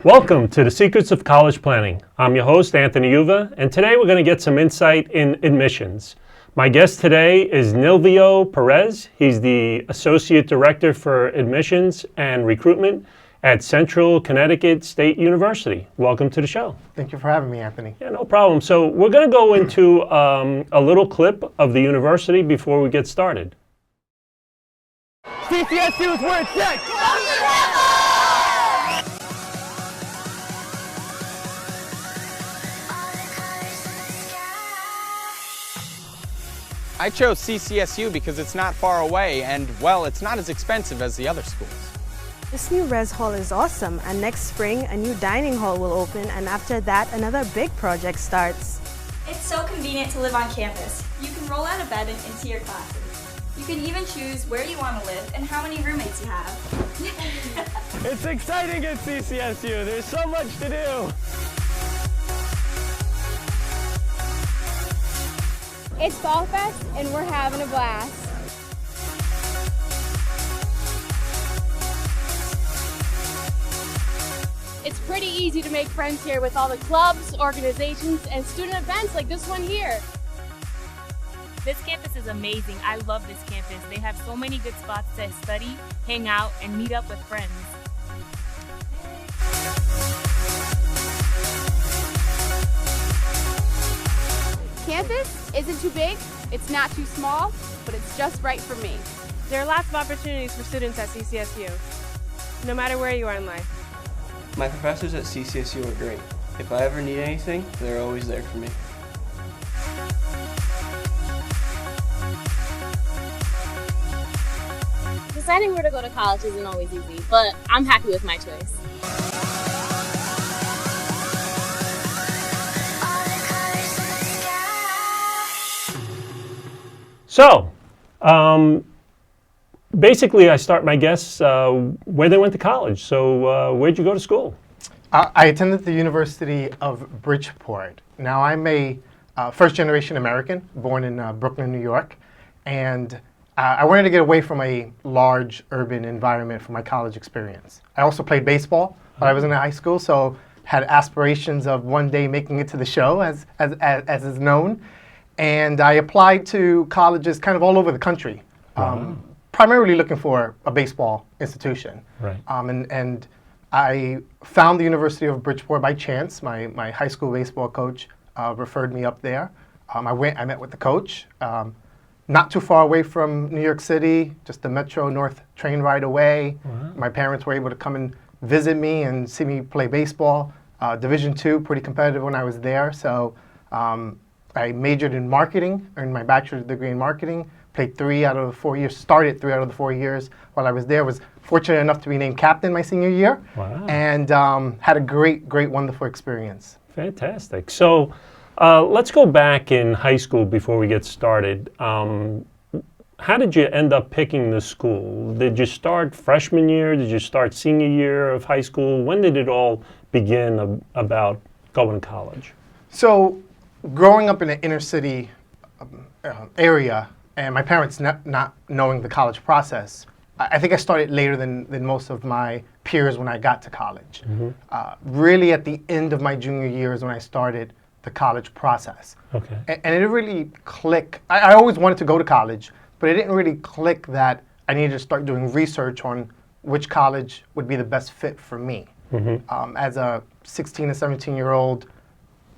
Welcome to the Secrets of College Planning. I'm your host, Anthony Uva, and today we're going to get some insight in admissions. My guest today is Nilvio Perez. He's the Associate Director for Admissions and Recruitment at Central Connecticut State University. Welcome to the show. Thank you for having me, Anthony. Yeah, no problem. So we're going to go into a little clip of the university before we get started. CCSU is where it's at! I chose CCSU because it's not far away and, well, it's not as expensive as the other schools. This new res hall is awesome, and next spring a new dining hall will open, and after that another big project starts. It's so convenient to live on campus. You can roll out of bed and into your classes. You can even choose where you want to live and how many roommates you have. It's exciting at CCSU. There's so much to do. It's Fall Fest and we're having a blast. It's pretty easy to make friends here with all the clubs, organizations, and student events like this one here. This campus is amazing. I love this campus. They have so many good spots to study, hang out, and meet up with friends. Campus isn't too big, it's not too small, but it's just right for me. There are lots of opportunities for students at CCSU, no matter where you are in life. My professors at CCSU are great. If I ever need anything, they're always there for me. Deciding where to go to college isn't always easy, but I'm happy with my choice. So, basically I start my guests where they went to college. So where'd you go to school? I attended the University of Bridgeport. Now I'm a first-generation American, born in Brooklyn, New York, and I wanted to get away from a large urban environment for my college experience. I also played baseball when I was in high school, so had aspirations of one day making it to the show, as is known. And I applied to colleges kind of all over the country, primarily looking for a baseball institution. Right. And I found the University of Bridgeport by chance. My high school baseball coach referred me up there. I met with the coach. Not too far away from New York City, just the Metro North train ride away. Wow. My parents were able to come and visit me and see me play baseball. Division II, pretty competitive when I was there. So I majored in marketing, earned my bachelor's degree in marketing, played 3 out of the 4 years, started 3 out of the 4 years while I was there, was fortunate enough to be named captain my senior year. Wow. And had a great, wonderful experience. Fantastic. So let's go back in high school before we get started. How did you end up picking the school? Did you start freshman year? Did you start senior year of high school? When did it all begin about going to college? So growing up in an inner city area and my parents not knowing the college process, I think I started later than most of my peers when I got to college. Mm-hmm. Really at the end of my junior year is when I started the college process. Okay. And it really clicked. I always wanted to go to college, but it didn't really click that I needed to start doing research on which college would be the best fit for me. Mm-hmm. As a 16 to 17-year-old,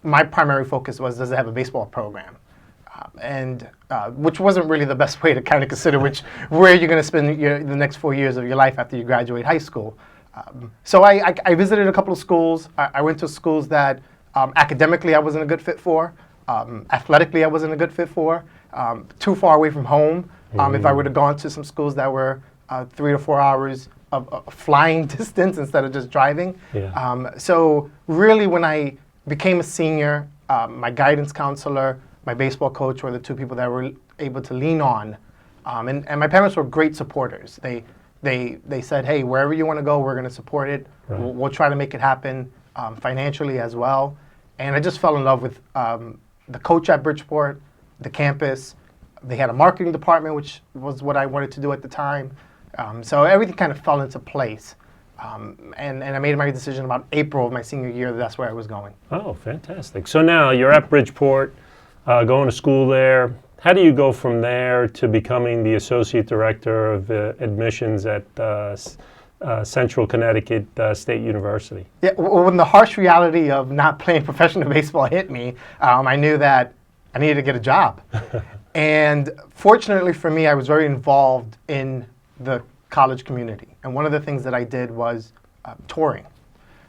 my primary focus was, does it have a baseball program? Which wasn't really the best way to kind of consider where you're going to spend the next 4 years of your life after you graduate high school. So I visited a couple of schools. I went to schools that academically I wasn't a good fit for, athletically I wasn't a good fit for, too far away from home. If I would have gone to some schools that were 3 to 4 hours of flying distance instead of just driving. Yeah. So really when I became a senior, my guidance counselor, my baseball coach were the two people that were able to lean on. And my parents were great supporters. They said, hey, wherever you want to go, we're going to support it. Right. We'll try to make it happen financially as well. And I just fell in love with the coach at Bridgeport, the campus. They had a marketing department, which was what I wanted to do at the time. So everything kind of fell into place. And I made my decision about April of my senior year that that's where I was going. Oh, fantastic. So now you're at Bridgeport, going to school there. How do you go from there to becoming the Associate Director of Admissions at Central Connecticut State University? Yeah, when the harsh reality of not playing professional baseball hit me, I knew that I needed to get a job. And fortunately for me, I was very involved in the college community. And one of the things that I did was touring.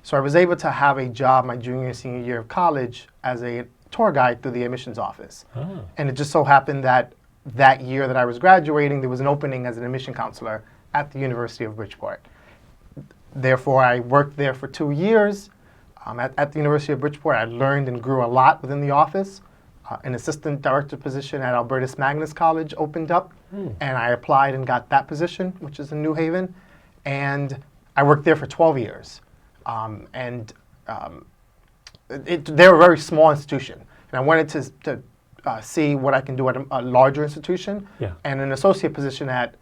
So I was able to have a job my junior and senior year of college as a tour guide through the admissions office. Oh. And it just so happened that that year that I was graduating, there was an opening as an admission counselor at the University of Bridgeport. Therefore, I worked there for 2 years. At the University of Bridgeport, I learned and grew a lot within the office. An assistant director position at Albertus Magnus College opened up, and I applied and got that position, which is in New Haven. And I worked there for 12 years. They're a very small institution, and I wanted to see what I can do at a larger institution. Yeah. And an associate position at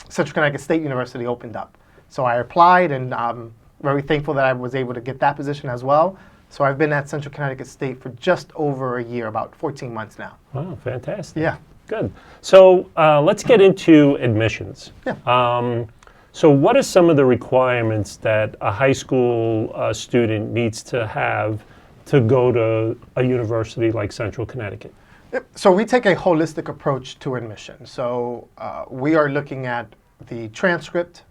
Central Connecticut State University opened up. So I applied, and I'm very thankful that I was able to get that position as well. So I've been at Central Connecticut State for just over a year, about 14 months now. Wow, fantastic. Yeah. Good. So let's get into admissions. Yeah. So what are some of the requirements that a high school student needs to have to go to a university like Central Connecticut? So we take a holistic approach to admission. So we are looking at the transcript,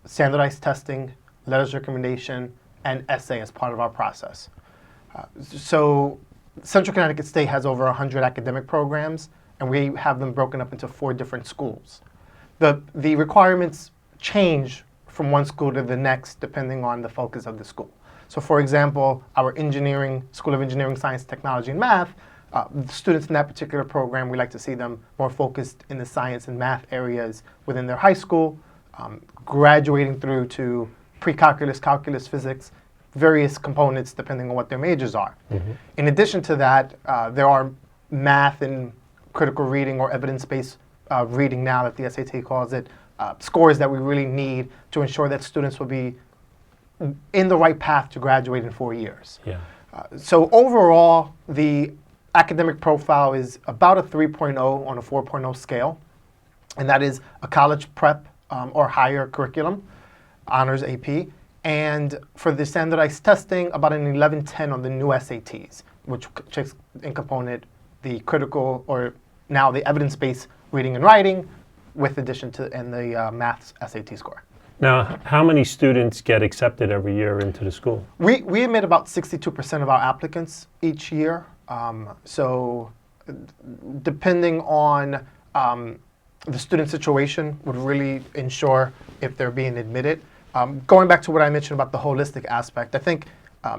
standardized testing, letters of recommendation, and essay as part of our process. So Central Connecticut State has over 100 academic programs, and we have them broken up into 4 different schools. The requirements change from one school to the next depending on the focus of the school. So for example, our School of Engineering, Science, Technology, and Math, the students in that particular program, we like to see them more focused in the science and math areas within their high school, graduating through to pre-calculus, calculus, physics, various components depending on what their majors are. Mm-hmm. In addition to that, there are math and critical reading or evidence-based reading now that the SAT calls it, scores that we really need to ensure that students will be in the right path to graduate in 4 years. Yeah. So overall, the academic profile is about a 3.0 on a 4.0 scale, and that is a college prep or higher curriculum, honors AP, and for the standardized testing, about an 1110 on the new SATs, which takes in component the critical, or now the evidence-based reading and writing, with addition to the maths SAT score. Now, how many students get accepted every year into the school? We admit about 62% of our applicants each year. So depending on the student situation would really ensure if they're being admitted. Going back to what I mentioned about the holistic aspect, I think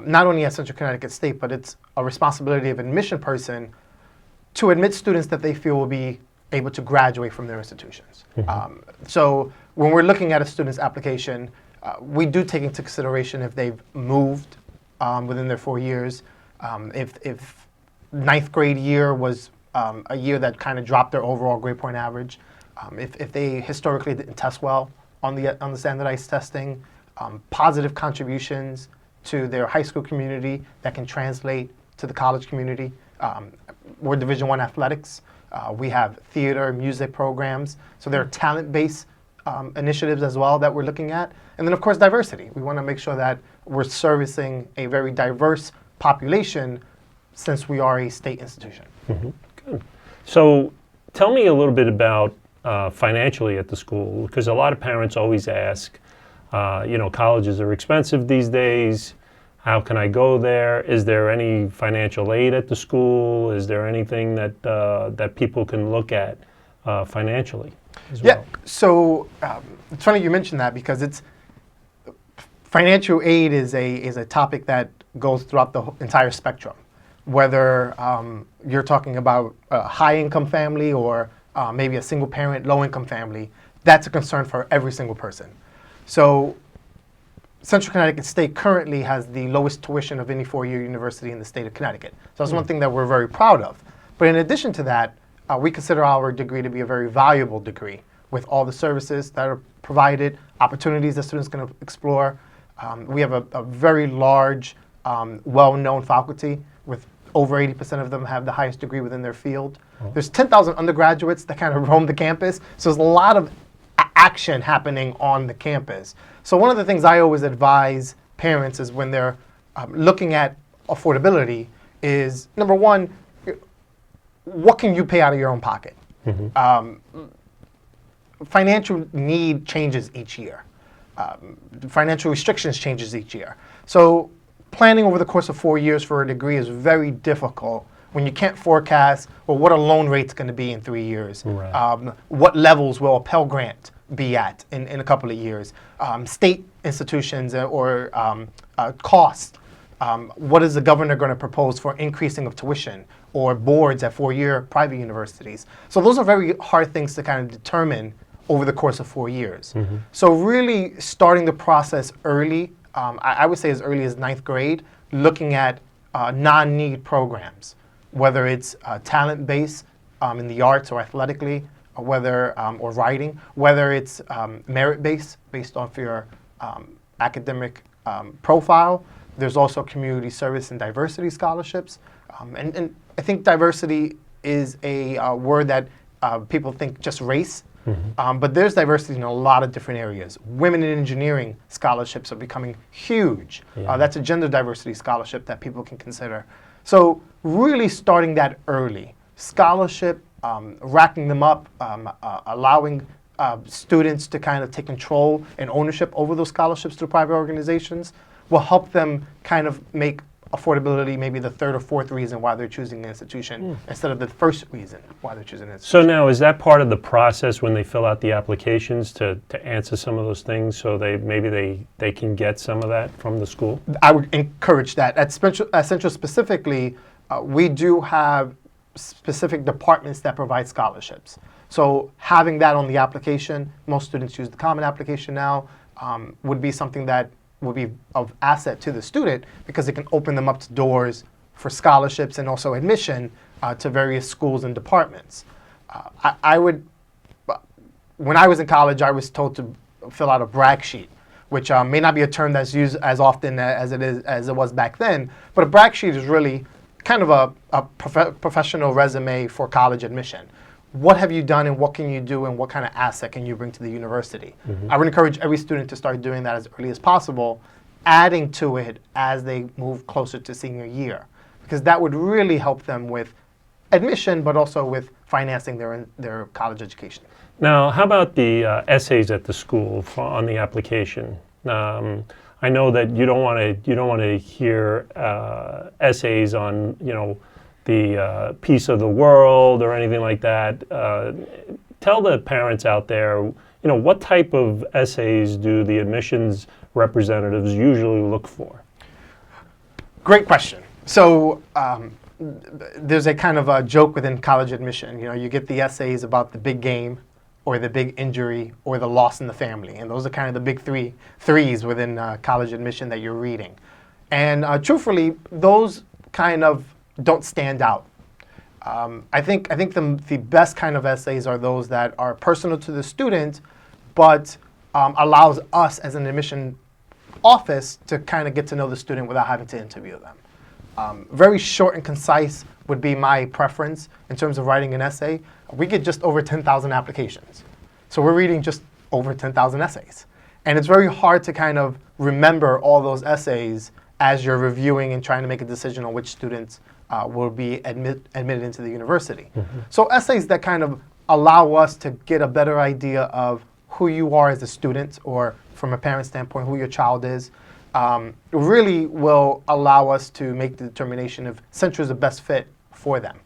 not only at Central Connecticut State, but it's a responsibility of an admission person to admit students that they feel will be able to graduate from their institutions. Mm-hmm. So when we're looking at a student's application, we do take into consideration if they've moved within their 4 years, if ninth grade year was a year that kind of dropped their overall grade point average, if they historically didn't test well on the standardized testing, positive contributions to their high school community that can translate to the college community. We're Division I athletics. We have theater, music programs. So there are talent-based initiatives as well that we're looking at. And then, of course, diversity. We want to make sure that we're servicing a very diverse population since we are a state institution. Mm-hmm. Good. So tell me a little bit about financially at the school, because a lot of parents always ask, colleges are expensive these days. How can I go there? Is there any financial aid at the school? Is there anything that people can look at financially as well? Yeah, so it's funny you mentioned that because financial aid is a topic that goes throughout the entire spectrum. Whether you're talking about a high-income family or maybe a single-parent, low-income family, that's a concern for every single person. So Central Connecticut State currently has the lowest tuition of any four-year university in the state of Connecticut. So that's one thing that we're very proud of. But in addition to that, we consider our degree to be a very valuable degree with all the services that are provided, opportunities that students can explore. We have a very large, well-known faculty with over 80% of them have the highest degree within their field. There's 10,000 undergraduates that kind of roam the campus, so there's a lot of action happening on the campus. So one of the things I always advise parents is when they're looking at affordability is, number one, what can you pay out of your own pocket? Financial need changes each year. Financial restrictions changes each year. So planning over the course of 4 years for a degree is very difficult when you can't forecast, well, what a loan rate's going to be in 3 years? Right. What levels will a Pell Grant be at in a couple of years? State institutions or cost. What is the governor going to propose for increasing of tuition or boards at 4-year private universities? So those are very hard things to kind of determine over the course of 4 years. So really starting the process early, I would say as early as 9th grade, looking at non-need programs, whether it's talent-based in the arts or athletically, or whether or writing, whether it's merit-based, based off your academic profile. There's also community service and diversity scholarships. And I think diversity is a word that people think just race, but there's diversity in a lot of different areas. Women in engineering scholarships are becoming huge. That's a gender diversity scholarship that people can consider. So really starting that early. Scholarship, racking them up, allowing students to kind of take control and ownership over those scholarships through private organizations will help them kind of make affordability maybe the third or fourth reason why they're choosing an institution instead of the first reason why they're choosing an institution. So now, is that part of the process when they fill out the applications to answer some of those things so they can get some of that from the school? I would encourage that. At Central specifically, we do have specific departments that provide scholarships. So having that on the application, most students use the common application now, would be something that would be of asset to the student because it can open them up to doors for scholarships and also admission to various schools and departments. When I was in college, I was told to fill out a brag sheet, which may not be a term that's used as often as it was back then, but a brag sheet is really kind of a professional resume for college admission. What have you done and what can you do and what kind of asset can you bring to the university? I would encourage every student to start doing that as early as possible, adding to it as they move closer to senior year, because that would really help them with admission, but also with financing their college education. Now, how about the essays at the school on the application? I know that you don't want to hear essays on the peace of the world or anything like that. Tell the parents out there, what type of essays do the admissions representatives usually look for? Great question. So there's a kind of a joke within college admission. You get the essays about the big game or the big injury or the loss in the family. And those are kind of the big threes within college admission that you're reading. And truthfully, those kind of don't stand out. I think the best kind of essays are those that are personal to the student, but allows us as an admission office to kind of get to know the student without having to interview them. Very short and concise would be my preference in terms of writing an essay. We get just over 10,000 applications. So we're reading just over 10,000 essays. And it's very hard to kind of remember all those essays as you're reviewing and trying to make a decision on which students will be admitted into the university. So essays that kind of allow us to get a better idea of who you are as a student, or from a parent standpoint, who your child is, really will allow us to make the determination if Central is the best fit for them.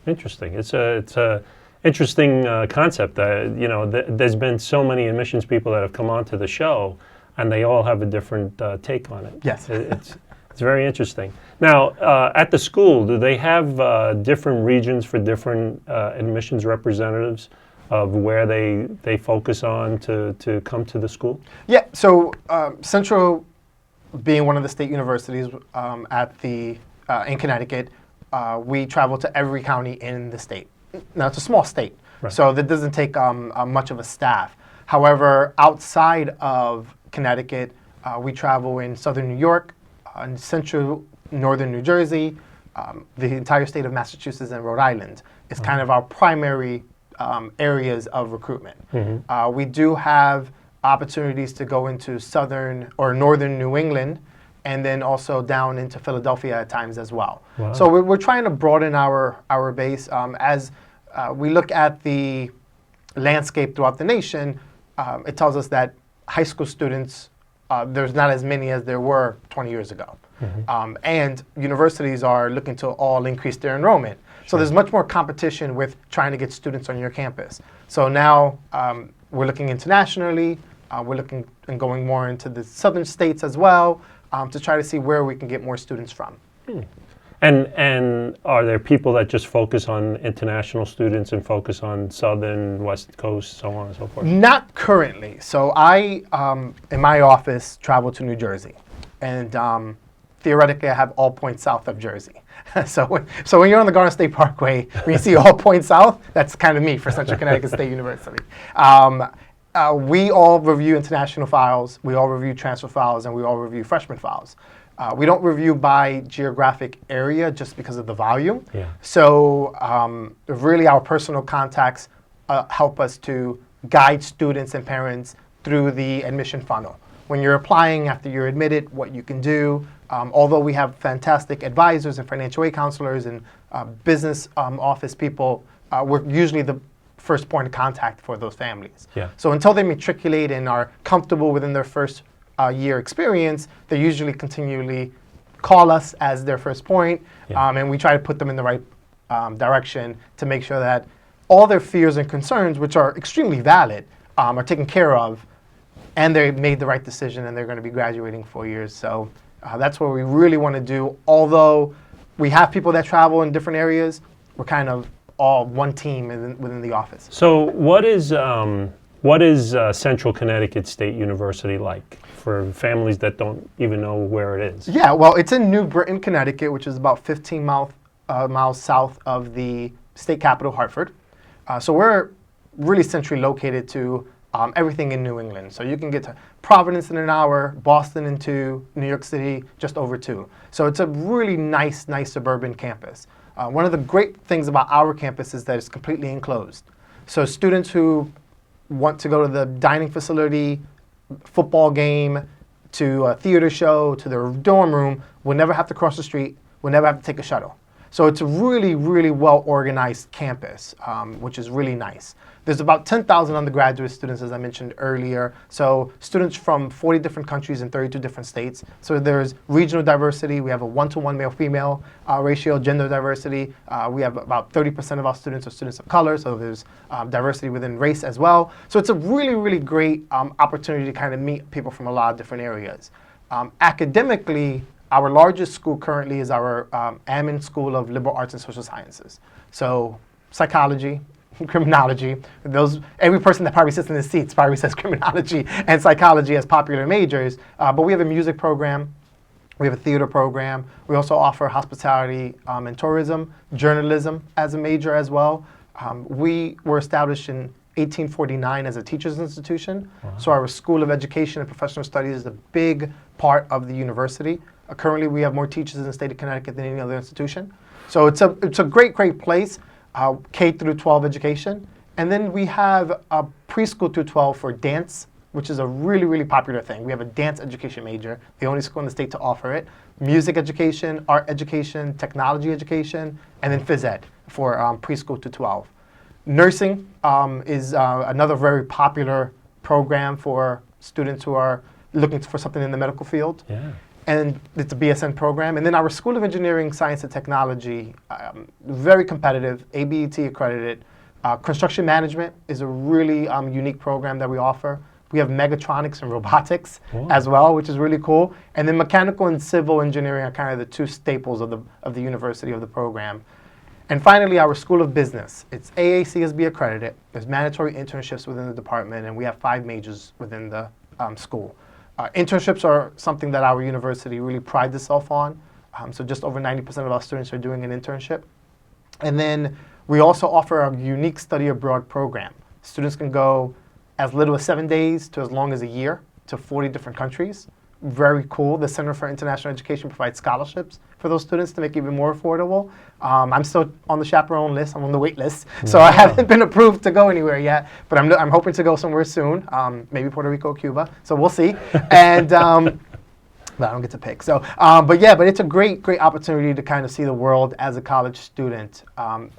Interesting. It's a interesting concept. There's been so many admissions people that have come onto the show, and they all have a different take on it. Yes. It's very interesting. Now, at the school, do they have different regions for different admissions representatives of where they focus on to come to the school? Yeah, so Central, being one of the state universities in Connecticut, we travel to every county in the state. Now, it's a small state, Right. So that doesn't take much of a staff. However, outside of Connecticut, we travel in southern New York, in central northern New Jersey, the entire state of Massachusetts and Rhode Island is kind of our primary areas of recruitment. We do have opportunities to go into southern or northern New England, and then also down into Philadelphia at times as well. Wow. So we're trying to broaden our base. As we look at the landscape throughout the nation, it tells us that high school students, there's not as many as there were 20 years ago. And universities are looking to all increase their enrollment. So there's much more competition with trying to get students on your campus. So now we're looking internationally. We're looking and going more into the southern states as well to try to see where we can get more students from. And are there people that just focus on international students and focus on southern, west coast, so on and so forth? Not currently. So I, in my office, travel to New Jersey. And theoretically, I have all points south of Jersey. So when you're on the Garden State Parkway, when you see all points south, that's kind of me for Central Connecticut State University. We all review international files, we all review transfer files, and we all review freshman files. We don't review by geographic area just because of the volume. So really our personal contacts help us to guide students and parents through the admission funnel. When you're applying after you're admitted, what you can do. Although we have fantastic advisors and financial aid counselors and business office people, we're usually the first point of contact for those families. So until they matriculate and are comfortable within their first year experience, they usually continually call us as their first point, and we try to put them in the right direction to make sure that all their fears and concerns, which are extremely valid, are taken care of, and they made the right decision, and they're going to be graduating 4 years. So that's what we really want to do. Although we have people that travel in different areas, we're kind of all one team within the office. So what is Central Connecticut State University like for families that don't even know where it is? Yeah, well, it's in New Britain, Connecticut, which is about 15 miles south of the state capital, Hartford. So we're really centrally located to everything in New England. So you can get to Providence in an hour, Boston in 2, New York City just over 2. So it's a really nice suburban campus. One of the great things about our campus is that it's completely enclosed. So students who want to go to the dining facility, football game, to a theater show, to their dorm room, will never have to cross the street, will never have to take a shuttle. So it's a really well organized campus, which is really nice. There's about 10,000 undergraduate students, as I mentioned earlier. So students from 40 different countries and 32 different states. So there's regional diversity. We have a 1-to-1 male-female ratio, gender diversity. We have about 30% of our students are students of color. So there's diversity within race as well. So it's a really great opportunity to kind of meet people from a lot of different areas. Academically, our largest school currently is our Ammon School of Liberal Arts and Social Sciences. So psychology, criminology, every person that probably sits in this seat probably says criminology and psychology as popular majors. But we have a music program, we have a theater program. We also offer hospitality and tourism, journalism as a major as well. We were established in 1849 as a teacher's institution. So our School of Education and Professional Studies is a big part of the university. Currently, we have more teachers in the state of Connecticut than any other institution. So it's a great place, K through 12 education. And then we have a preschool through 12 for dance, which is a really popular thing. We have a dance education major, the only school in the state to offer it. Music education, art education, technology education, and then phys ed for preschool to 12. Nursing is another very popular program for students who are looking for something in the medical field. And it's a BSN program. And then our School of Engineering, Science, and Technology, very competitive, ABET accredited. Construction management is a really unique program that we offer. We have mechatronics and robotics as well, which is really cool. And then mechanical and civil engineering are kind of the two staples of the university, of the program. And finally, our School of Business. It's AACSB accredited. There's mandatory internships within the department, and we have 5 majors within the school. Internships are something that our university really prides itself on. So just over 90% of our students are doing an internship. And then We also offer a unique study abroad program. Students can go as little as 7 days to as long as a year to 40 different countries. Very cool. The Center for International Education provides scholarships for those students to make it even more affordable. I'm still on the chaperone list. I'm on the wait list. So I haven't been approved to go anywhere yet, but I'm hoping to go somewhere soon, maybe Puerto Rico or Cuba. So we'll see. And but I don't get to pick. So, but it's a great opportunity to kind of see the world as a college student.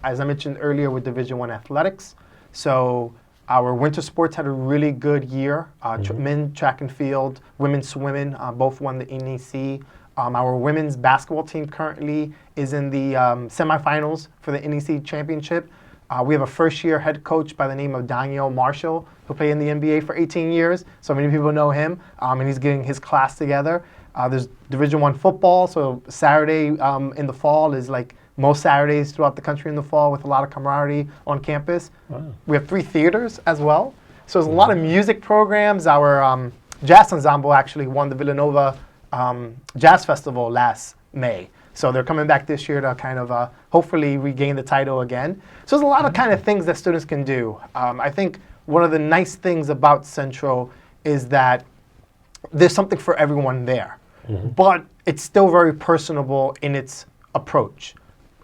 As I mentioned earlier with Division I athletics, so our winter sports had a really good year. Men track and field, women's swimming, both won the NEC. Our women's basketball team currently is in the semifinals for the NEC championship. We have a first-year head coach by the name of Daniel Marshall, who played in the NBA for 18 years. So many people know him, and he's getting his class together. There's Division I football, so Saturday in the fall is like most Saturdays throughout the country in the fall with a lot of camaraderie on campus. Wow. We have 3 theaters as well. So there's a lot of music programs. Our jazz ensemble actually won the Villanova Jazz Festival last May. So they're coming back this year to kind of hopefully regain the title again. So there's a lot of kind of things that students can do. I think one of the nice things about Central is that there's something for everyone there. But it's still very personable in its approach.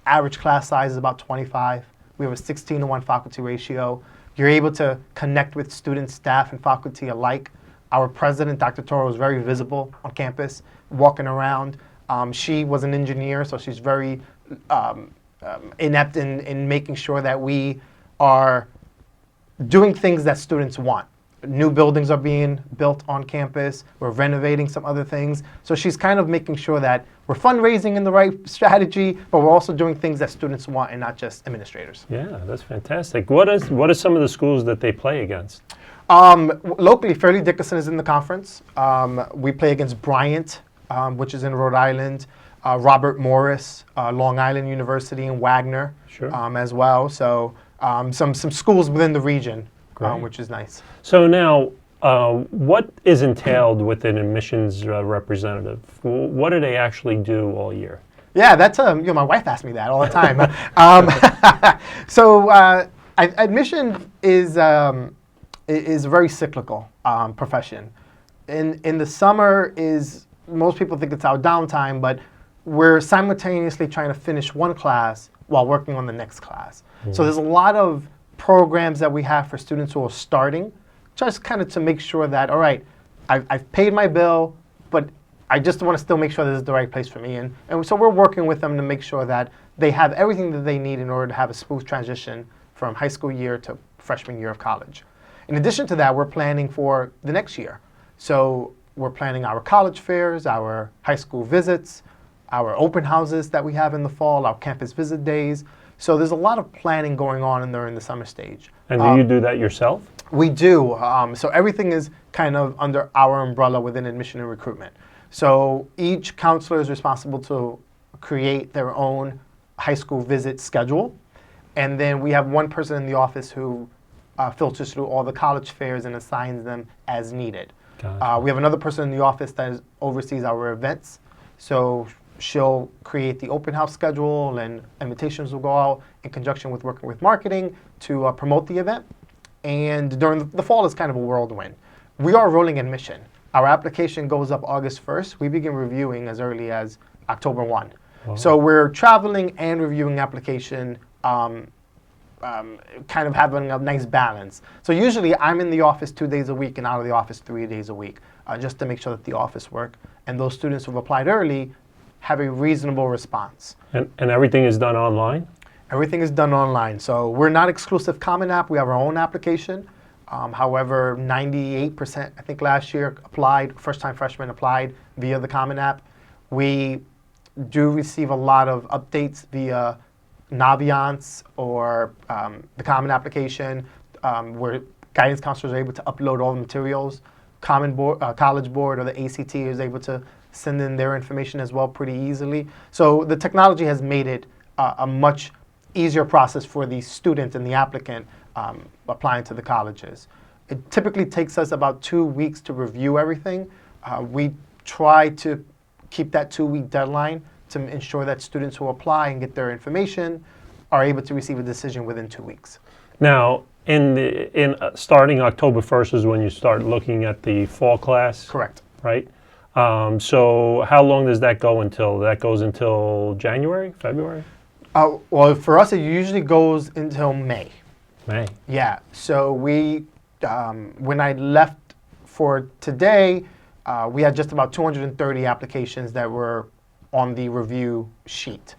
Average class size is about 25. We have a 16-to-1 faculty ratio. You're able to connect with students, staff, and faculty alike. Our president, Dr. Toro, is very visible on campus, walking around. She was an engineer, so she's very inept in making sure that we are doing things that students want. New buildings are being built on campus. We're renovating some other things. So she's kind of making sure that we're fundraising in the right strategy, but we're also doing things that students want and not just administrators. Yeah, that's fantastic. What are some of the schools that they play against? Locally, Fairleigh Dickinson is in the conference. We play against Bryant, which is in Rhode Island, Robert Morris, Long Island University, and Wagner as well. So some schools within the region, which is nice. So now, what is entailed with an admissions representative? What do they actually do all year? Yeah, that's my wife asks me that all the time. Admission is a very cyclical profession. In the summer most people think it's our downtime, but we're simultaneously trying to finish one class while working on the next class. So there's a lot of programs that we have for students who are starting, just kind of to make sure that, all right, I've paid my bill, but I just want to still make sure this is the right place for me. And so we're working with them to make sure that they have everything that they need in order to have a smooth transition from high school year to freshman year of college. In addition to that, we're planning for the next year. So we're planning our college fairs, our high school visits, our open houses that we have in the fall, our campus visit days. So there's a lot of planning going on during the summer stage. And do you do that yourself? We do. So everything is kind of under our umbrella within admission and recruitment. So each counselor is responsible to create their own high school visit schedule. And then we have one person in the office who filters through all the college fairs and assigns them as needed. Gotcha. We have another person in the office that oversees our events. So she'll create the open house schedule, and invitations will go out in conjunction with working with marketing to promote the event. And during the fall is kind of a whirlwind. We are rolling admission. Our application goes up August 1st. We begin reviewing as early as October 1. Wow. So we're traveling and reviewing application, kind of having a nice balance. So usually I'm in the office 2 days a week and out of the office 3 days a week, just to make sure that the office work and those students who've applied early have a reasonable response. And everything is done online? Everything is done online. So we're not exclusive Common App. We have our own application. However, 98%, I think last year, applied, first-time freshmen applied via the Common App. We do receive a lot of updates via Naviance or the Common application, where guidance counselors are able to upload all the materials. College Board or the ACT is able to send in their information as well pretty easily. So the technology has made it a much easier process for the student and the applicant applying to the colleges. It typically takes us about 2 weeks to review everything. We try to keep that 2-week deadline to ensure that students who apply and get their information are able to receive a decision within 2 weeks. Now, starting October 1st is when you start looking at the fall class, Correct. right? So how long does that go until? That goes until January, February? Well, for us, it usually goes until May. May. Yeah. So when I left for today, we had just about 230 applications that were on the review sheet.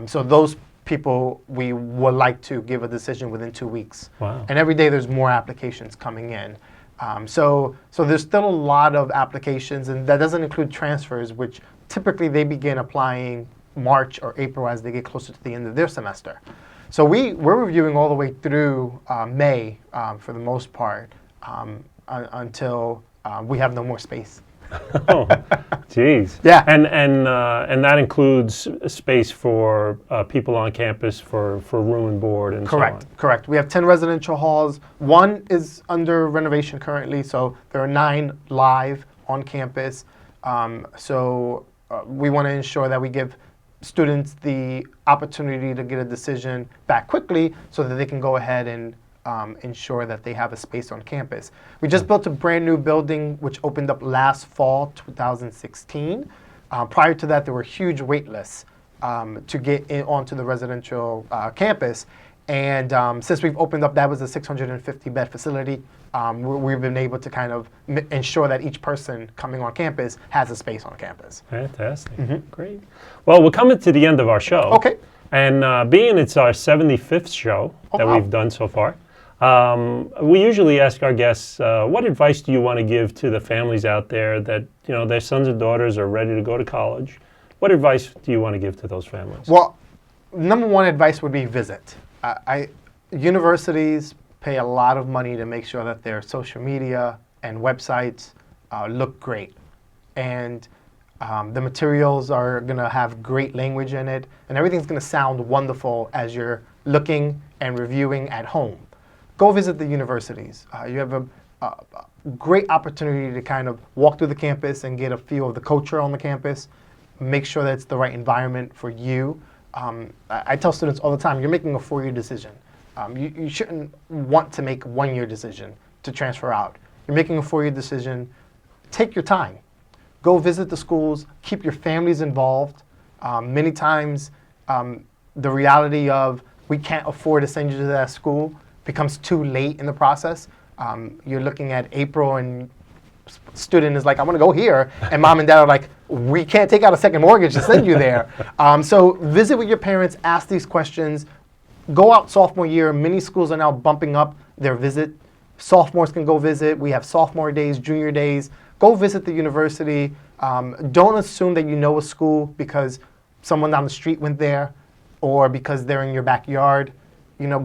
So those people we would like to give a decision within 2 weeks. Wow. And every day there's more applications coming in. So there's still a lot of applications, and that doesn't include transfers, which typically they begin applying March or April as they get closer to the end of their semester. So we're reviewing all the way through May for the most part until we have no more space. Oh, geez. Yeah. And that includes space for people on campus for room and board and Correct. so on. Correct. We have 10 residential halls. One is under renovation currently, so there are 9 live on campus. We want to ensure that we give students the opportunity to get a decision back quickly so that they can go ahead and ensure that they have a space on campus. We just built a brand new building which opened up last fall, 2016. Prior to that, there were huge wait lists to get onto the residential campus. And since we've opened up, that was a 650-bed facility. We've been able to kind of ensure that each person coming on campus has a space on campus. Fantastic. Great. Well, we're coming to the end of our show. Okay. And being it's our 75th show that wow. we've done so far, we usually ask our guests, what advice do you want to give to the families out there that, their sons and daughters are ready to go to college? What advice do you want to give to those families? Well, number one advice would be visit. Universities pay a lot of money to make sure that their social media and websites look great. And the materials are going to have great language in it, and everything's going to sound wonderful as you're looking and reviewing at home. Go visit the universities. You have a great opportunity to kind of walk through the campus and get a feel of the culture on the campus. Make sure that it's the right environment for you. I tell students all the time, you're making a 4-year decision. You shouldn't want to make a 1-year decision to transfer out. You're making a 4-year decision. Take your time. Go visit the schools. Keep your families involved. Many times, the reality of we can't afford to send you to that school becomes too late in the process. You're looking at April and student is like, I want to go here. And mom and dad are like, we can't take out a second mortgage to send you there. So visit with your parents, ask these questions. Go out sophomore year. Many schools are now bumping up their visit. Sophomores can go visit. We have sophomore days, junior days. Go visit the university. Don't assume that you know a school because someone down the street went there or because they're in your backyard.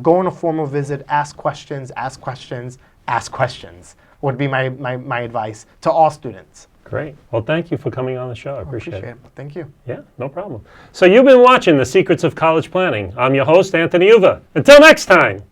Go on a formal visit, ask questions, ask questions, ask questions would be my advice to all students. Great. Well, thank you for coming on the show. I appreciate it. Thank you. Yeah, no problem. So you've been watching The Secrets of College Planning. I'm your host, Anthony Uva. Until next time.